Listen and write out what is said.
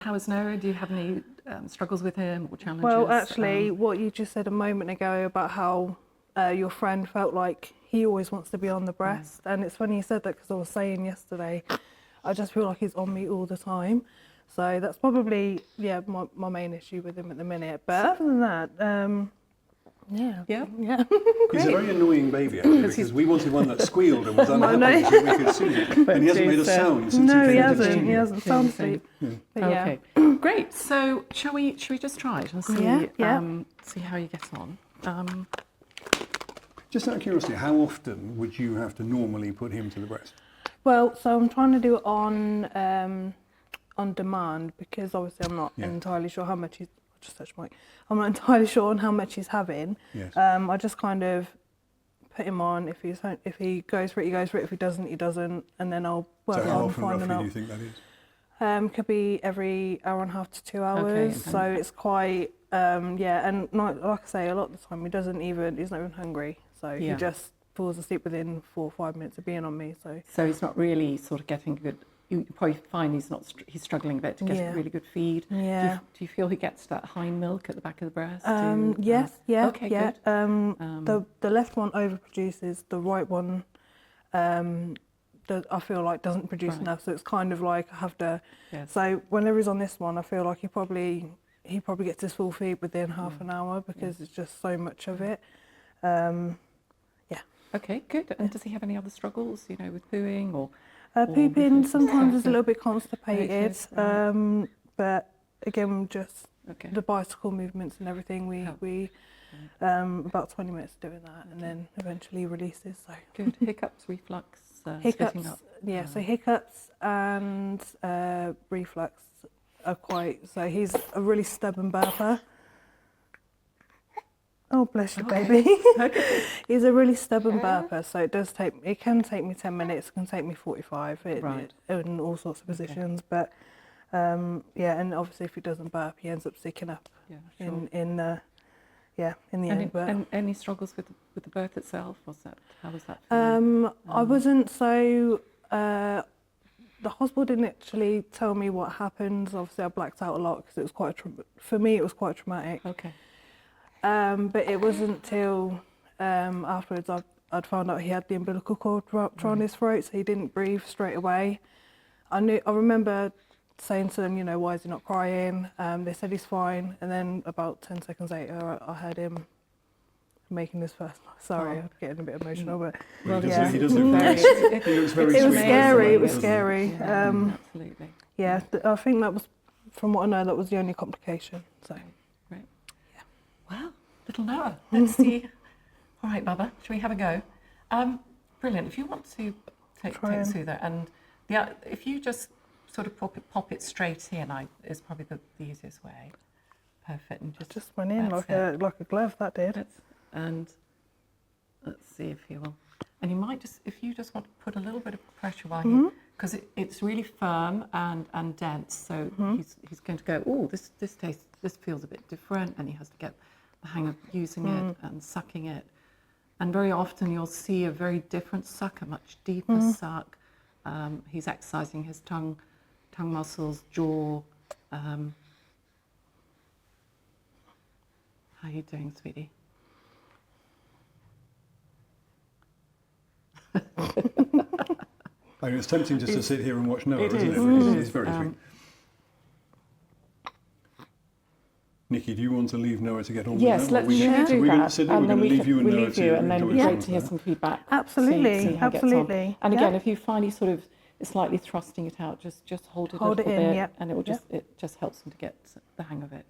How is Noah? Do you have any struggles with him or challenges? Well, actually, what you just said a moment ago about how your friend felt like he always wants to be on the breast, and it's funny you said that because I was saying yesterday, I just feel like he's on me all the time. So that's probably, my main issue with him at the minute. But other than that, yeah. He's a very annoying baby, actually, because we wanted one that squealed and was unhappy so we could soothe it. And he hasn't made a sound since no, he he came into the hasn't. studio. He hasn't. Sound asleep. But Okay, great. So shall we just try it and see see how you get on? Just out of curiosity, how often would you have to normally put him to the breast? Well, so I'm trying to do it on demand because obviously I'm not entirely sure how much I'm not entirely sure on how much he's having. Yes. I just kind of put him on. If he goes for it, he goes for it. If he doesn't, he doesn't. And then I'll work on finding out. So how often roughly do you think that is? Could be every hour and a half to 2 hours. Okay. So it's quite and like I say, a lot of the time he's not even hungry. So he just falls asleep within 4 or 5 minutes of being on me. So he's not really sort of getting good. You probably find he's struggling a bit to get a really good feed. Yeah. Do you feel he gets that hind milk at the back of the breast? Yes. Okay, yeah. good. The left one overproduces. The right one, I feel like doesn't produce enough. So it's kind of like I have to. Yes. So whenever he's on this one, I feel like he probably gets his full feed within half an hour because it's just so much of it. Okay, good. And does he have any other struggles? With pooing or? Pooping sometimes is a little bit constipated, but again, just the bicycle movements and everything. We about 20 minutes doing that, and then eventually releases. So good. Hiccups, reflux, spitting up. Yeah, so hiccups and reflux are quite. So he's a really stubborn burper. Oh, bless you, baby. Okay. He's a really stubborn burper, so it can take me 10 minutes, it can take me 45, in all sorts of positions. But and obviously if he doesn't burp, he ends up sticking up in the end. But and any struggles with the birth itself? How was that for you? I wasn't so. The hospital didn't actually tell me what happened. Obviously, I blacked out a lot because it was for me it was quite traumatic. Okay. But it wasn't till afterwards I'd found out he had the umbilical cord wrapped around his throat, so he didn't breathe straight away. I remember saying to them, why is he not crying? They said he's fine, and then about 10 seconds later, I heard him making his first. Sorry, I'm getting a bit emotional, but he does look very sweet. It was scary. It was scary. Absolutely. Yeah, I think that was, from what I know, that was the only complication. So. Well, little Noah, let's see. All right, Bubba, shall we have a go? Brilliant. If you want to take Soother, and if you just sort of pop it straight in, is probably the easiest way. Perfect. And just went in like a glove. That did. And let's see if he will. And you might if you just want to put a little bit of pressure while because it's really firm and dense. So he's going to go. Oh, this feels a bit different, and he has to get the hang of using it and sucking it. And very often you'll see a very different suck, a much deeper suck. He's exercising his tongue muscles, jaw. How are you doing, sweetie? It's tempting just to sit here and watch Noah, isn't it? It's very sweet. Nikki, do you want to leave Noah to get on with that? Yes, let's do that. And then we leave you and Noah to and then great to hear some feedback. Absolutely, see absolutely. And again, if you find he sort of is slightly thrusting it out, just hold it a little bit, and it just helps him to get the hang of it.